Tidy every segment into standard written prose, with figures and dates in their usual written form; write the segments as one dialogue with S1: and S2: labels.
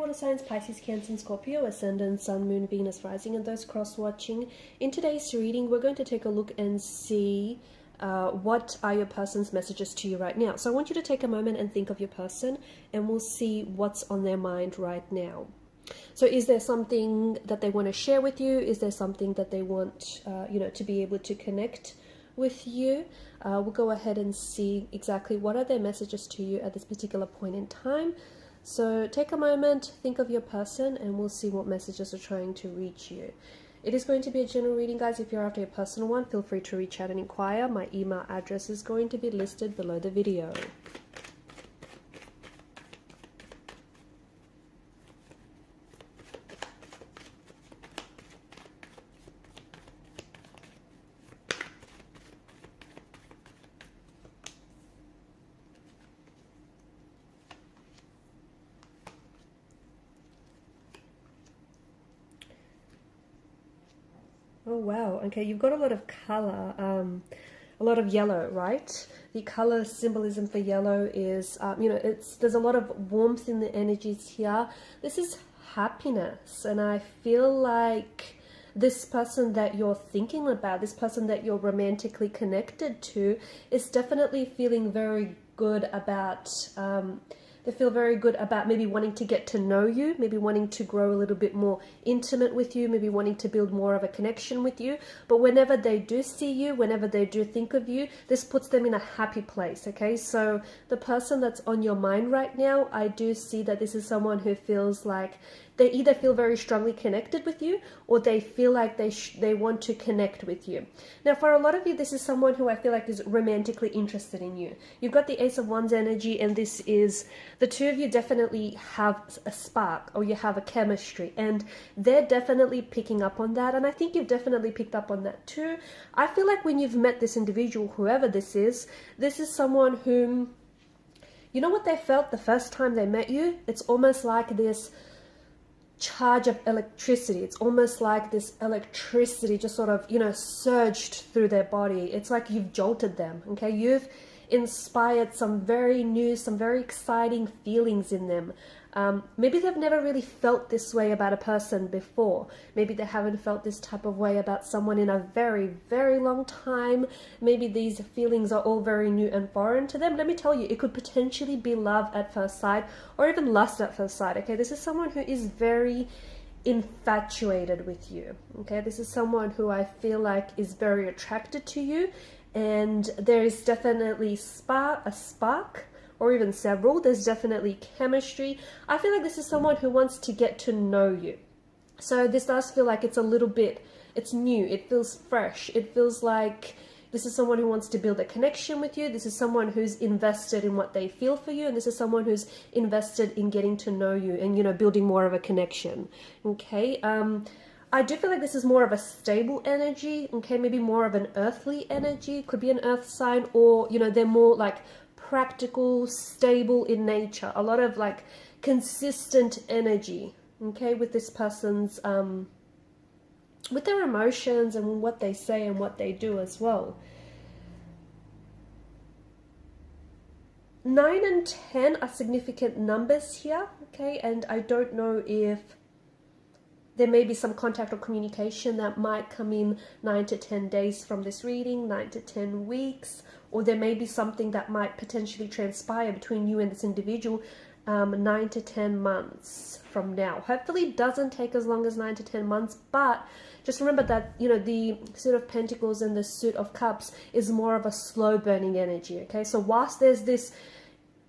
S1: water signs, Pisces, Cancer, and Scorpio, Ascendant, Sun, Moon, Venus, Rising, and those cross-watching. In today's reading, we're going to take a look and see what are your person's messages to you right now. So I want you to take a moment and think of your person, and we'll see what's on their mind right now. So is there something that they want to share with you? Is there something that they want, to be able to connect with you? We'll go ahead and see exactly what are their messages to you at this particular point in time. So take a moment, think of your person, and we'll see what messages are trying to reach you. It is going to be a general reading, guys. If you're after a personal one, feel free to reach out and inquire. My email address is going to be listed below the video. Oh wow, okay, you've got a lot of color, a lot of yellow, right? The color symbolism for yellow is, there's a lot of warmth in the energies here. This is happiness, and I feel like this person that you're thinking about, this person that you're romantically connected to, is definitely feeling very good about, they feel very good about maybe wanting to get to know you, maybe wanting to grow a little bit more intimate with you, maybe wanting to build more of a connection with you. But whenever they do see you, whenever they do think of you, this puts them in a happy place, okay? So the person that's on your mind right now, I do see that this is someone who feels like they either feel very strongly connected with you, or they feel like they want to connect with you. Now, for a lot of you, this is someone who I feel like is romantically interested in you. You've got the Ace of Wands energy, and this is, the two of you definitely have a spark, or you have a chemistry, and they're definitely picking up on that, and I think you've definitely picked up on that too. I feel like when you've met this individual, whoever this is someone whom, you know what they felt the first time they met you? It's almost like this charge of electricity. It's almost like this electricity just sort of, surged through their body. It's like you've jolted them, okay? You've inspired some very new, some very exciting feelings in them. Maybe they've never really felt this way about a person before. Maybe they haven't felt this type of way about someone in a very, very long time. Maybe these feelings are all very new and foreign to them. Let me tell you, it could potentially be love at first sight, or even lust at first sight, okay? This is someone who is very infatuated with you, okay? This is someone who I feel like is very attracted to you, and there is definitely a spark, or even several. There's definitely chemistry. I feel like this is someone who wants to get to know you. So this does feel like it's a little bit, it's new, it feels fresh. It feels like this is someone who wants to build a connection with you. This is someone who's invested in what they feel for you, and this is someone who's invested in getting to know you and, building more of a connection, okay? I do feel like this is more of a stable energy, okay? Maybe more of an earthly energy. Could be an earth sign, or, they're more like practical, stable in nature, a lot of like consistent energy, okay, with this person's with their emotions and what they say and what they do as well. 9 and 10 are significant numbers here, okay, and I don't know if there may be some contact or communication that might come in 9 to 10 days from this reading, 9 to 10 weeks, or there may be something that might potentially transpire between you and this individual 9 to 10 months from now. Hopefully it doesn't take as long as 9 to 10 months, but just remember that, the Suit of Pentacles and the Suit of Cups is more of a slow burning energy, okay? So whilst there's this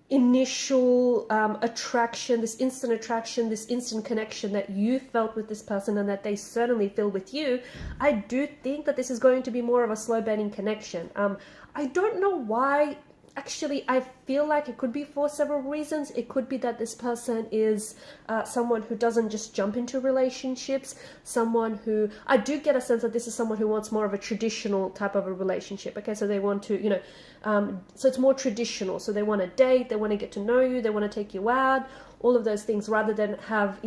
S1: initial attraction, this instant connection that you felt with this person and that they certainly feel with you, I do think that this is going to be more of a slow burning connection. I don't know why. Actually, I feel like it could be for several reasons. It could be that this person is someone who doesn't just jump into relationships, someone who, I do get a sense that this is someone who wants more of a traditional type of a relationship, okay? So they want to, so it's more traditional. So they want to date, they want to get to know you, they want to take you out, all of those things, rather than have,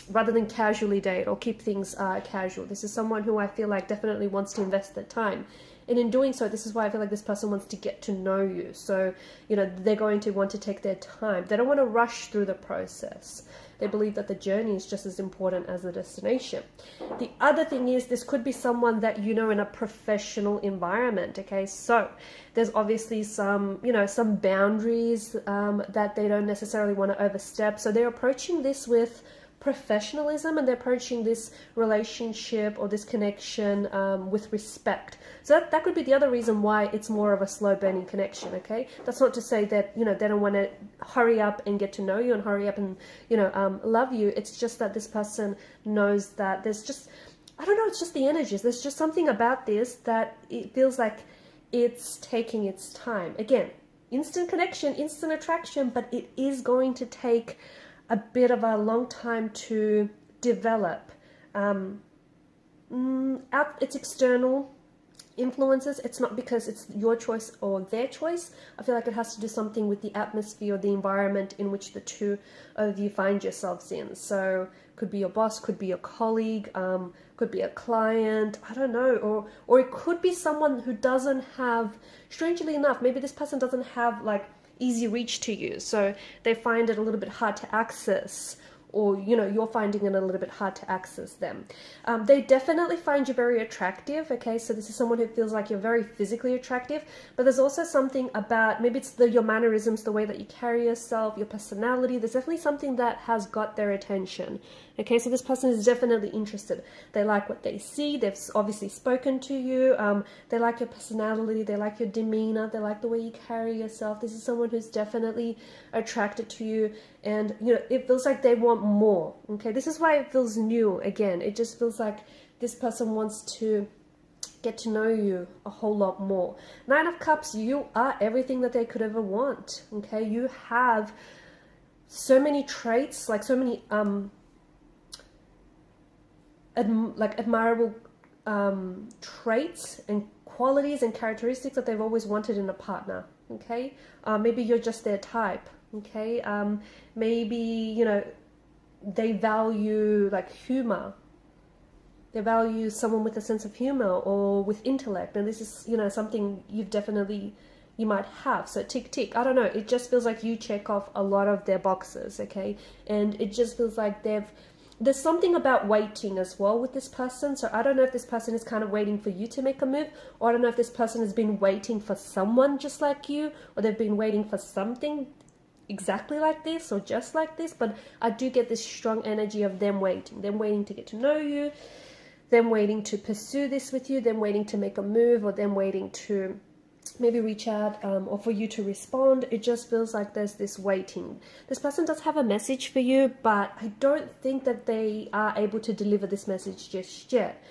S1: rather than casually date or keep things casual. This is someone who I feel like definitely wants to invest their time And in doing so, this is why I feel like this person wants to get to know you. So, you know, they're going to want to take their time. They don't want to rush through the process. They believe that the journey is just as important as the destination. The other thing is, this could be someone that you know in a professional environment, okay? So there's obviously some, you know, some boundaries that they don't necessarily want to overstep. So they're approaching this with professionalism, and they're approaching this relationship or this connection with respect. So that could be the other reason why it's more of a slow burning connection, okay? That's not to say that, you know, they don't want to hurry up and get to know you and hurry up and, you know, love you. It's just that this person knows that there's just, I don't know, it's just the energies. There's just something about this that it feels like it's taking its time. Again, instant connection, instant attraction, but it is going to take a bit of a long time to develop. It's external influences. It's not because it's your choice or their choice. I feel like it has to do something with the atmosphere, the environment in which the two of you find yourselves in. So could be your boss, could be your colleague, could be a client, I don't know, or it could be someone who doesn't have, strangely enough, maybe this person doesn't have like easy reach to you, so they find it a little bit hard to access, or you know, you're finding it a little bit hard to access them. They definitely find you very attractive, okay? So this is someone who feels like you're very physically attractive, but there's also something about, maybe it's your mannerisms, the way that you carry yourself, your personality. There's definitely something that has got their attention, okay? So this person is definitely interested. They like what they see. They've obviously spoken to you. They like your personality. They like your demeanor. They like the way you carry yourself. This is someone who's definitely attracted to you, and you know, it feels like they want more, okay? This is why it feels new. Again, it just feels like this person wants to get to know you a whole lot more. Nine of Cups, you are everything that they could ever want, okay? You have so many traits, like so many admirable traits and qualities and characteristics that they've always wanted in a partner, okay? Maybe you're just their type, okay? Maybe, you know, they value like humor. They value someone with a sense of humor or with intellect, and this is, you know, something you might have. So tick tick, I don't know, it just feels like you check off a lot of their boxes, okay? And it just feels like there's something about waiting as well with this person. So I don't know if this person is kind of waiting for you to make a move, or I don't know if this person has been waiting for someone just like you, or they've been waiting for something exactly like this or just like this. But I do get this strong energy of them waiting to get to know you, them waiting to pursue this with you, them waiting to make a move, or them waiting to maybe reach out, or for you to respond. It just feels like there's this waiting. This person does have a message for you, but I don't think that they are able to deliver this message just yet.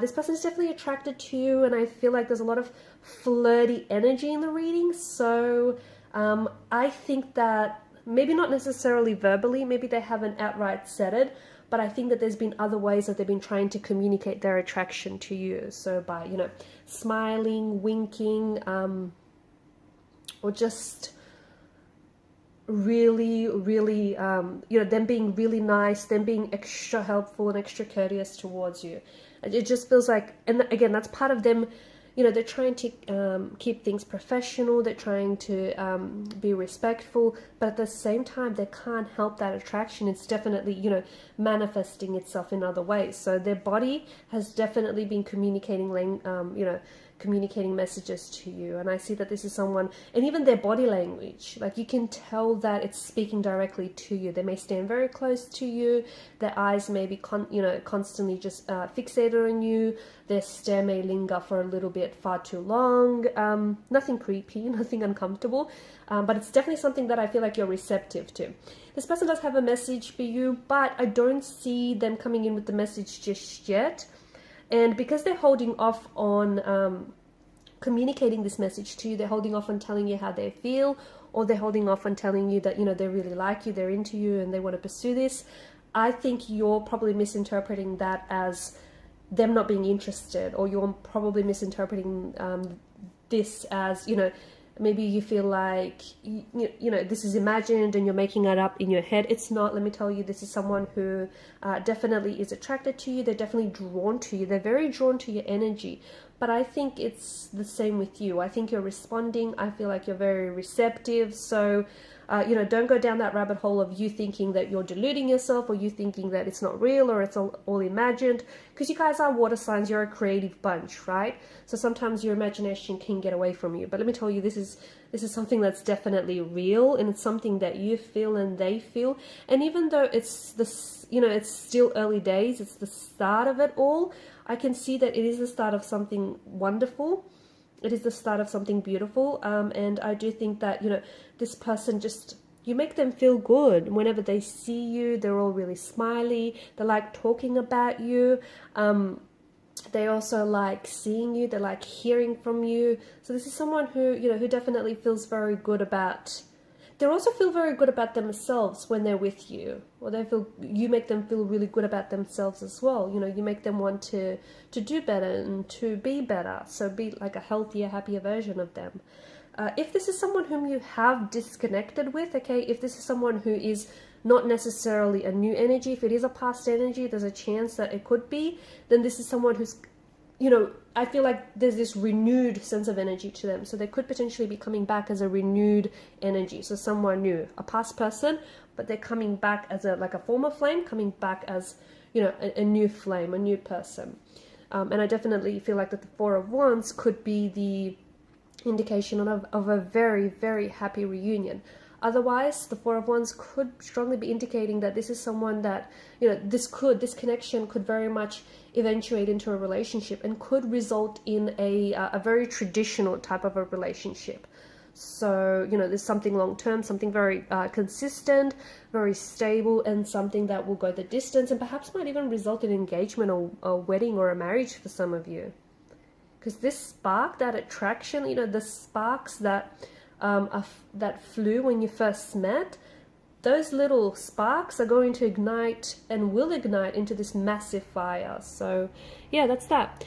S1: This person is definitely attracted to you, and I feel like there's a lot of flirty energy in the reading. So I think that maybe not necessarily verbally, maybe they haven't outright said it, but I think that there's been other ways that they've been trying to communicate their attraction to you. So by, you know, smiling, winking, or just really, you know, them being really nice, them being extra helpful and extra courteous towards you. It just feels like, and again, that's part of them, you know, they're trying to keep things professional, they're trying to be respectful, but at the same time, they can't help that attraction. It's definitely, you know, manifesting itself in other ways. So their body has definitely been communicating, you know, communicating messages to you. And I see that this is someone, and even their body language, like you can tell that it's speaking directly to you. They may stand very close to you. Their eyes may be constantly just fixated on you. Their stare may linger for a little bit far too long. Nothing creepy, nothing uncomfortable, but it's definitely something that I feel like you're receptive to. This person does have a message for you, but I don't see them coming in with the message just yet. And because they're holding off on communicating this message to you, they're holding off on telling you how they feel, or they're holding off on telling you that, you know, they really like you, they're into you, and they want to pursue this. I think you're probably misinterpreting that as them not being interested, or you're probably misinterpreting this as, you know, maybe you feel like, you know, this is imagined and you're making it up in your head. It's not. Let me tell you, this is someone who definitely is attracted to you. They're definitely drawn to you. They're very drawn to your energy. but I think it's the same with you. I think you're responding. I feel like you're very receptive. So, you know, don't go down that rabbit hole of you thinking that you're deluding yourself, or you thinking that it's not real, or it's all imagined, because you guys are water signs. You're a creative bunch, right? So sometimes your imagination can get away from you. But let me tell you, this is something that's definitely real, and it's something that you feel and they feel. And even though it's you know, it's still early days, it's the start of it all, I can see that it is the start of something wonderful. It is the start of something beautiful. And I do think that, you know, this person just, you make them feel good. Whenever they see you, they're all really smiley. They like talking about you. They also like seeing you. They like hearing from you. So this is someone who, you know, who definitely feels very good about, they also feel very good about themselves when they're with you, or they feel, you make them feel really good about themselves as well. You know, you make them want to do better and to be better. So be like a healthier, happier version of them. If this is someone whom you have disconnected with, okay, if this is someone who is not necessarily a new energy, if it is a past energy, there's a chance that it could be, then this is someone who's, you know, I feel like there's this renewed sense of energy to them. So they could potentially be coming back as a renewed energy. So someone new, a past person, but they're coming back as like a former flame, coming back as, you know, a new flame, a new person. And I definitely feel like that the Four of Wands could be the indication of a very, very happy reunion. Otherwise, the Four of Wands could strongly be indicating that this is someone that, you know, this connection could very much eventuate into a relationship, and could result in a very traditional type of a relationship. So, you know, there's something long-term, something very consistent, very stable, and something that will go the distance, and perhaps might even result in engagement or a wedding or a marriage for some of you. Because this spark, that attraction, you know, the sparks that that flew when you first met, those little sparks are going to ignite and will ignite into this massive fire. So yeah, that's that.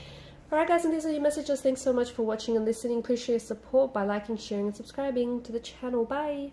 S1: Alright guys, and these are your messages. Thanks so much for watching and listening. Please show your support by liking, sharing and subscribing to the channel. Bye.